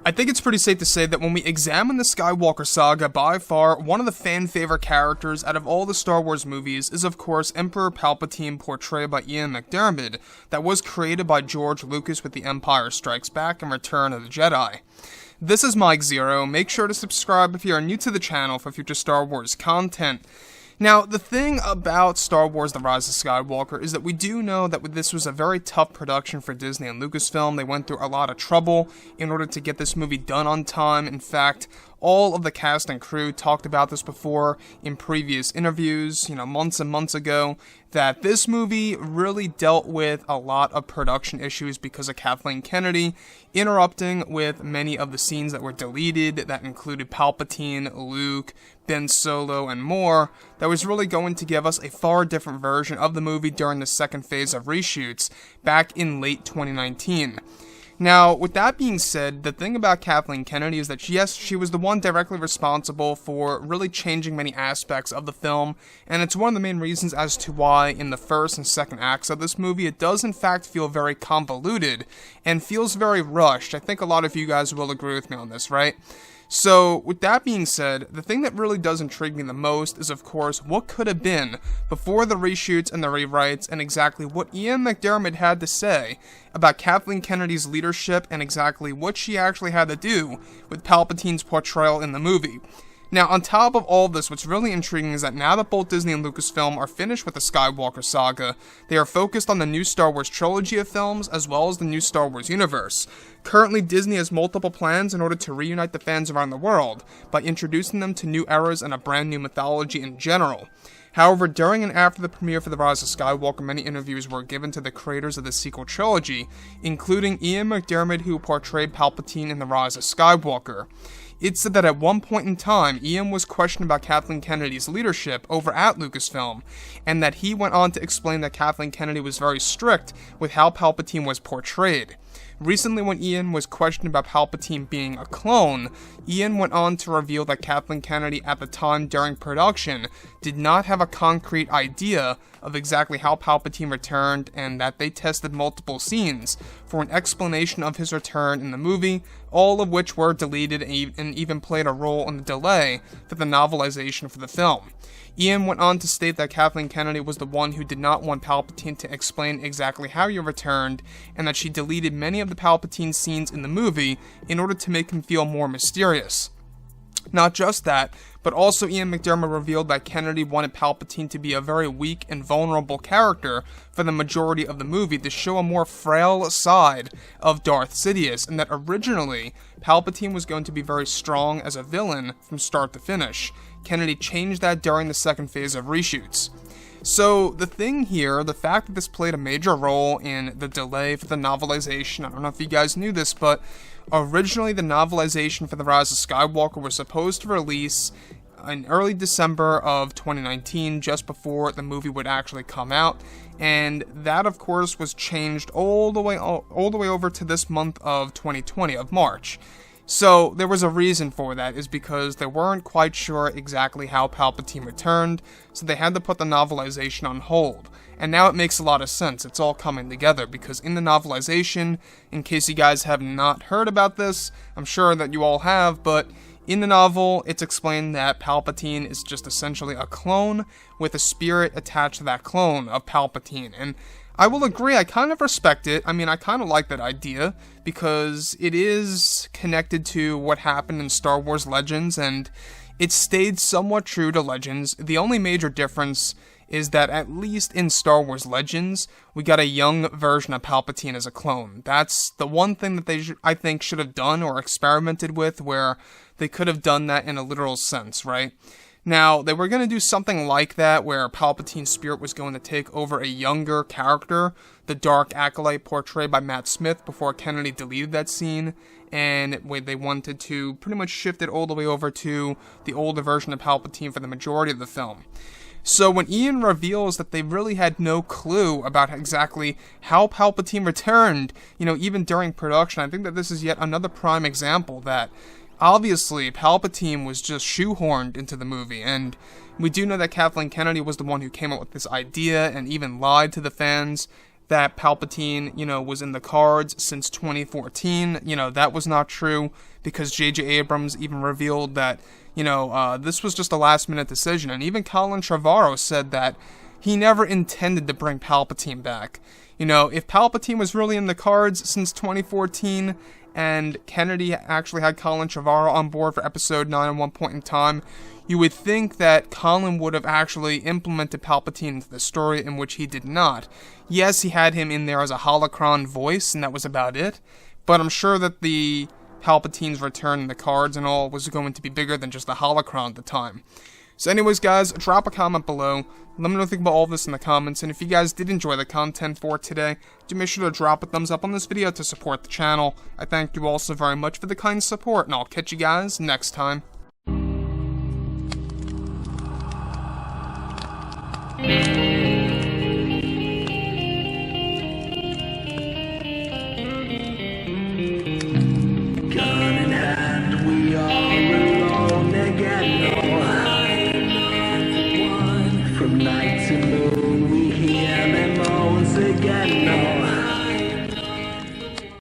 I think it's pretty safe to say that when we examine the Skywalker saga, by far, one of the fan-favorite characters out of all the Star Wars movies is, of course, Emperor Palpatine, portrayed by Ian McDiarmid, that was created by George Lucas with The Empire Strikes Back and Return of the Jedi. This is Mike Zero. Make sure to subscribe if you are new to the channel for future Star Wars content. Now, the thing about Star Wars The Rise of Skywalker is that we do know that this was a very tough production for Disney and Lucasfilm. They went through a lot of trouble in order to get this movie done on time. In fact, all of the cast and crew talked about this before in previous interviews, months and months ago, that this movie really dealt with a lot of production issues because of Kathleen Kennedy interrupting with many of the scenes that were deleted that included Palpatine, Luke, Ben Solo, and more, that was really going to give us a far different version of the movie during the second phase of reshoots back in late 2019. Now, with that being said, the thing about Kathleen Kennedy is that, yes, she was the one directly responsible for really changing many aspects of the film, and it's one of the main reasons as to why in the first and second acts of this movie, it does in fact feel very convoluted and feels very rushed. I think a lot of you guys will agree with me on this, right? So, with that being said, the thing that really does intrigue me the most is, of course, what could have been before the reshoots and the rewrites, and exactly what Ian McDiarmid had to say about Kathleen Kennedy's leadership and exactly what she actually had to do with Palpatine's portrayal in the movie. Now, on top of all this, what's really intriguing is that now that both Disney and Lucasfilm are finished with the Skywalker saga, they are focused on the new Star Wars trilogy of films, as well as the new Star Wars universe. Currently, Disney has multiple plans in order to reunite the fans around the world, by introducing them to new eras and a brand new mythology in general. However, during and after the premiere for The Rise of Skywalker, many interviews were given to the creators of the sequel trilogy, including Ian McDiarmid, who portrayed Palpatine in The Rise of Skywalker. It said that at one point in time, Ian was questioned about Kathleen Kennedy's leadership over at Lucasfilm, and that he went on to explain that Kathleen Kennedy was very strict with how Palpatine was portrayed. Recently, when Ian was questioned about Palpatine being a clone, Ian went on to reveal that Kathleen Kennedy at the time during production did not have a concrete idea of exactly how Palpatine returned, and that they tested multiple scenes for an explanation of his return in the movie, all of which were deleted and even played a role in the delay for the novelization for the film. Ian went on to state that Kathleen Kennedy was the one who did not want Palpatine to explain exactly how he returned, and that she deleted many of the Palpatine scenes in the movie in order to make him feel more mysterious. Not just that, but also Ian McDiarmid revealed that Kennedy wanted Palpatine to be a very weak and vulnerable character for the majority of the movie to show a more frail side of Darth Sidious, and that originally, Palpatine was going to be very strong as a villain from start to finish. Kennedy changed that during the second phase of reshoots. So, the thing here, the fact that this played a major role in the delay for the novelization, I don't know if you guys knew this, but originally the novelization for The Rise of Skywalker was supposed to release in early December of 2019, just before the movie would actually come out, and that of course was changed all the way over to this month of 2020, of March. So, there was a reason for that, is because they weren't quite sure exactly how Palpatine returned, so they had to put the novelization on hold. And now it makes a lot of sense, it's all coming together, because in the novelization, in case you guys have not heard about this, I'm sure that you all have, but in the novel, it's explained that Palpatine is just essentially a clone with a spirit attached to that clone of Palpatine, and I will agree, I kind of respect it. I mean, I kind of like that idea, because it is connected to what happened in Star Wars Legends, and it stayed somewhat true to Legends. The only major difference is that, at least in Star Wars Legends, we got a young version of Palpatine as a clone. That's the one thing that they, I think, should have done or experimented with, where they could have done that in a literal sense, right? Now, they were going to do something like that, where Palpatine's spirit was going to take over a younger character, the Dark Acolyte portrayed by Matt Smith, before Kennedy deleted that scene, and they wanted to pretty much shift it all the way over to the older version of Palpatine for the majority of the film. So when Ian reveals that they really had no clue about exactly how Palpatine returned, even during production, I think that this is yet another prime example that obviously Palpatine was just shoehorned into the movie, and we do know that Kathleen Kennedy was the one who came up with this idea and even lied to the fans that Palpatine, was in the cards since 2014. That was not true, because J.J. Abrams even revealed that, this was just a last-minute decision, and even Colin Trevorrow said that he never intended to bring Palpatine back. If Palpatine was really in the cards since 2014, and Kennedy actually had Colin Trevorrow on board for Episode 9 at one point in time, you would think that Colin would have actually implemented Palpatine into the story, in which he did not. Yes, he had him in there as a holocron voice, and that was about it, but I'm sure that the Palpatine's return in the cards and all was going to be bigger than just the holocron at the time. So anyways, guys, drop a comment below. Let me know what you think about all this in the comments, and if you guys did enjoy the content for today, do make sure to drop a thumbs up on this video to support the channel. I thank you all so very much for the kind support, and I'll catch you guys next time. Gun in hand, we are alone again. No hiding from night to moon.